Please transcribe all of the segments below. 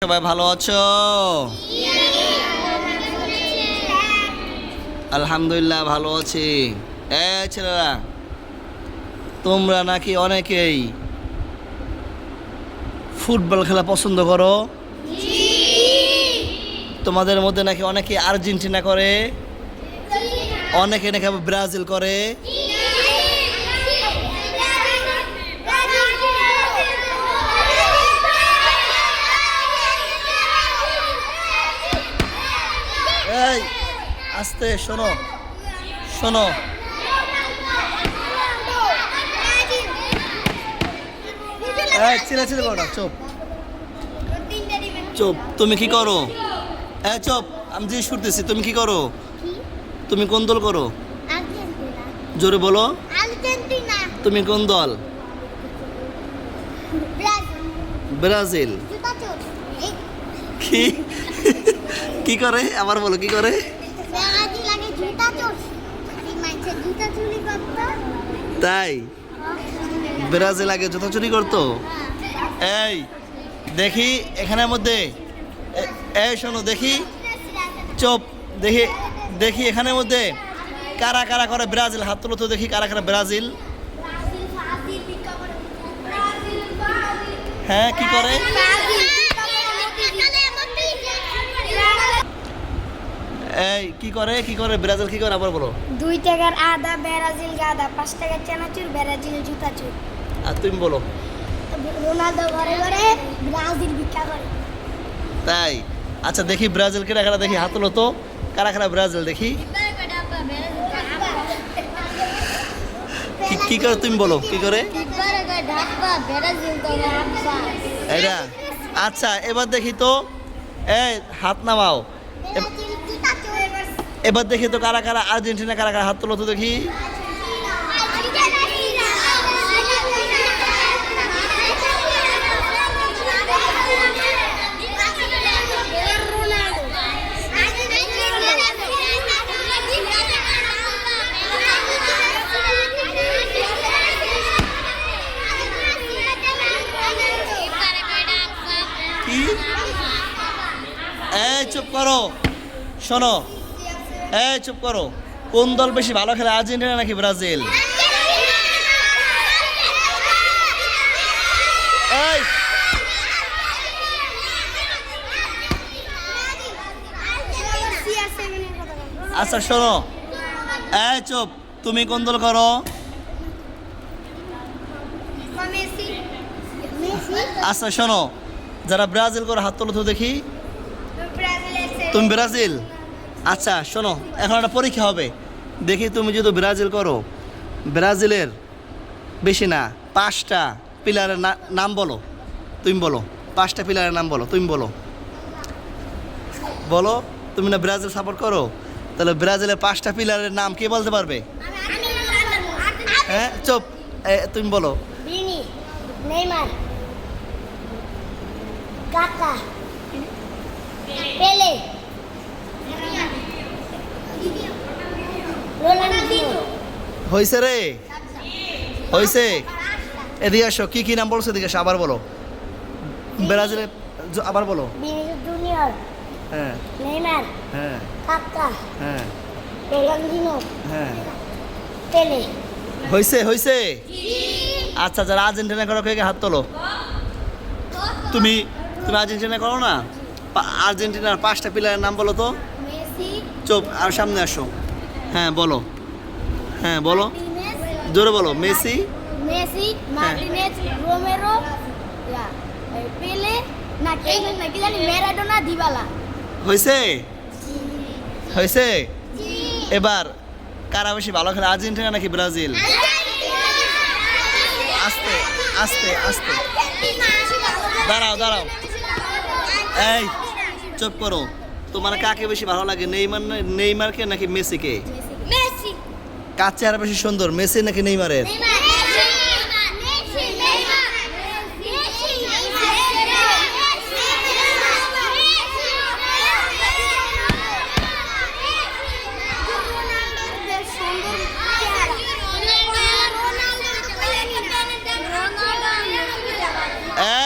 সবাই ভালো আছো? আলহামদুলিল্লাহ ভালো আছি। ছেলেরা, তোমরা নাকি অনেকেই ফুটবল খেলা পছন্দ করো। তোমাদের মধ্যে নাকি অনেকে আর্জেন্টিনা করে, অনেকে নাকি ব্রাজিল করে। এই আস্তে শোনো শোনো, চিল্লাচিল্লি করো না, চুপ চুপ। তুমি কি করো? চুপ, আমি জিজ্ঞেস করতেছি তুমি কি করো? তুমি কোন দল করো? জোরে বলো। তুমি কোন দল? ব্রাজিল। কি কি করে আবার বলো, কি করে? তাই ব্রাজিল আগে জুতা চুরি করতো। এই দেখি এখানের মধ্যে, এই শোনো দেখি, চুপ, দেখি দেখি এখানের মধ্যে কারা কারা করে ব্রাজিল, হাত তুলো তো দেখি কারা কারা ব্রাজিল। হ্যাঁ কি করে? এই কি করে, কি করে ব্রাজিল, কি করে আবার বলো। 2 টাকার আদা ব্রাজিল গাদা, 5 টাকার চানাচুর ব্রাজিল জুতাচুর। আর তুমি বলো। রোনালদো ঘরে ঘরে ব্রাজিল ভিক্ষা করে। তাই আচ্ছা দেখি ব্রাজিল কারা কারা, দেখি হাত তুলো তো কারা কারা ব্রাজিল দেখি। কি করে তুমি বলো, কি করে এটা? আচ্ছা এবার দেখি তো, এই হাত নামাও। এবার দেখি তো কারা কারা আর্জেন্টিনা, কারা কারা হাত তুলো তো দেখি। কি? এই চুপ করো, শোনো, এই চুপ করো। কোন দল বেশি ভালো খেলে, আর্জেন্টিনা নাকি ব্রাজিল? এই আচ্ছা শোনো, এই চুপ, তুমি কোন দল করো? আচ্ছা শোনো, যারা ব্রাজিল করে হাত তোলো তো দেখি। তুমি ব্রাজিল? আচ্ছা শোনো, এখন একটা পরীক্ষা হবে, দেখি তুমি যদি ব্রাজিল করো, ব্রাজিলের বেশি না 5টা প্লেয়ারের নাম বলো। তুমি বলো 5টা প্লেয়ারের নাম বলো, তুমি বলো বলো। তুমি না ব্রাজিল সাপোর্ট করো, তাহলে ব্রাজিলের 5টা প্লেয়ারের নাম কে বলতে পারবে? হ্যাঁ চুপ, তুমি বলো। নেইমার, কাকা, পেলে, রোনালদিনো। হয়েছে রে, হয়েছে। এদিকে আসো, কি কি নাম বলছো এদিকে আসো, আবার বলো। ব্রাজিলের আবার বলো। ভিনিসিয়াস জুনিয়র, হ্যাঁ নেইমার, হ্যাঁ কাকা, হ্যাঁ রোনালদিনো, হ্যাঁ। পেলে। হয়েছে হয়েছে। আচ্ছা যারা আর্জেন্টিনা করো কে কে হাত তোলো। তুমি তুমি আর্জেন্টিনা করো না? আর্জেন্টিনার 5টা প্লেয়ারের নাম বলো তো। মেসি, চুপ, আর সামনে আসো। হ্যাঁ বলো, হ্যাঁ বলো, জোরে বলো। মেসি, মেসি, মার্টিনেজ, রোমেরো, পেলে, না কেইন, না কি জানি, ম্যারাডোনা, দিবালা। হয়েছে হয়েছে। এবার কারা বেশি ভালো খেলে, আর্জেন্টিনা নাকি ব্রাজিল? আস্তে আস্তে আস্তে, দাঁড়াও দাঁড়াও, এই চুপ করো। তোমার কাকে বেশি ভালো লাগে, নেইমারকে নাকি মেসিকে? মেসি, কার চেহারা বেশি সুন্দর, মেসি নাকি নেইমারের?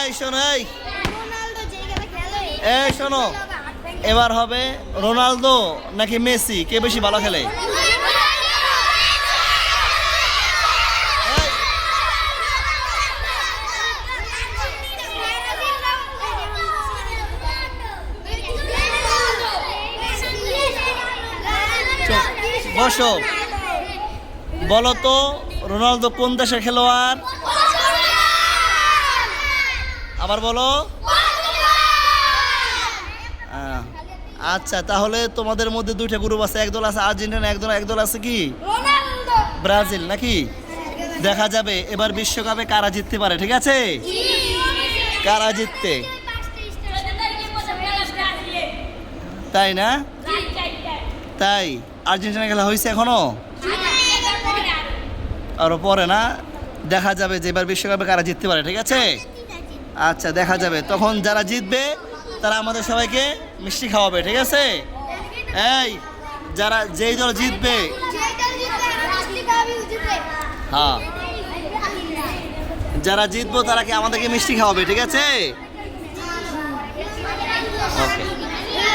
এই শোনো, এই এই শোনো, এবার হবে রোনালদো নাকি মেসি, কে বেশি ভালো খেলে? বসো, বলো তো রোনালদো কোন দেশের খেলোয়াড়? আবার বলো। আচ্ছা, তাহলে তোমাদের মধ্যে দুইটা গ্রুপ আছে, একদল আছে আর্জেন্টিনা, একদল আছে কি ব্রাজিল, নাকি? দেখা যাবে এবার বিশ্বকাপে কারা জিততে পারে, ঠিক আছে? কারা জিততে, তাই না? তাই আর্জেন্টিনা খেলা হয়েছে এখনো? আরো পরে না, দেখা যাবে যে এবার বিশ্বকাপে কারা জিততে পারে, ঠিক আছে? আচ্ছা, দেখা যাবে তখন যারা জিতবে তারা আমাদের সবাইকে মিষ্টি খাওয়াবে, ঠিক আছে? এই যেই দল জিতবে, হ্যাঁ, যারা জিতবো তারা কি আমাদেরকে মিষ্টি খাওয়াবে, ঠিক আছে? ওকে।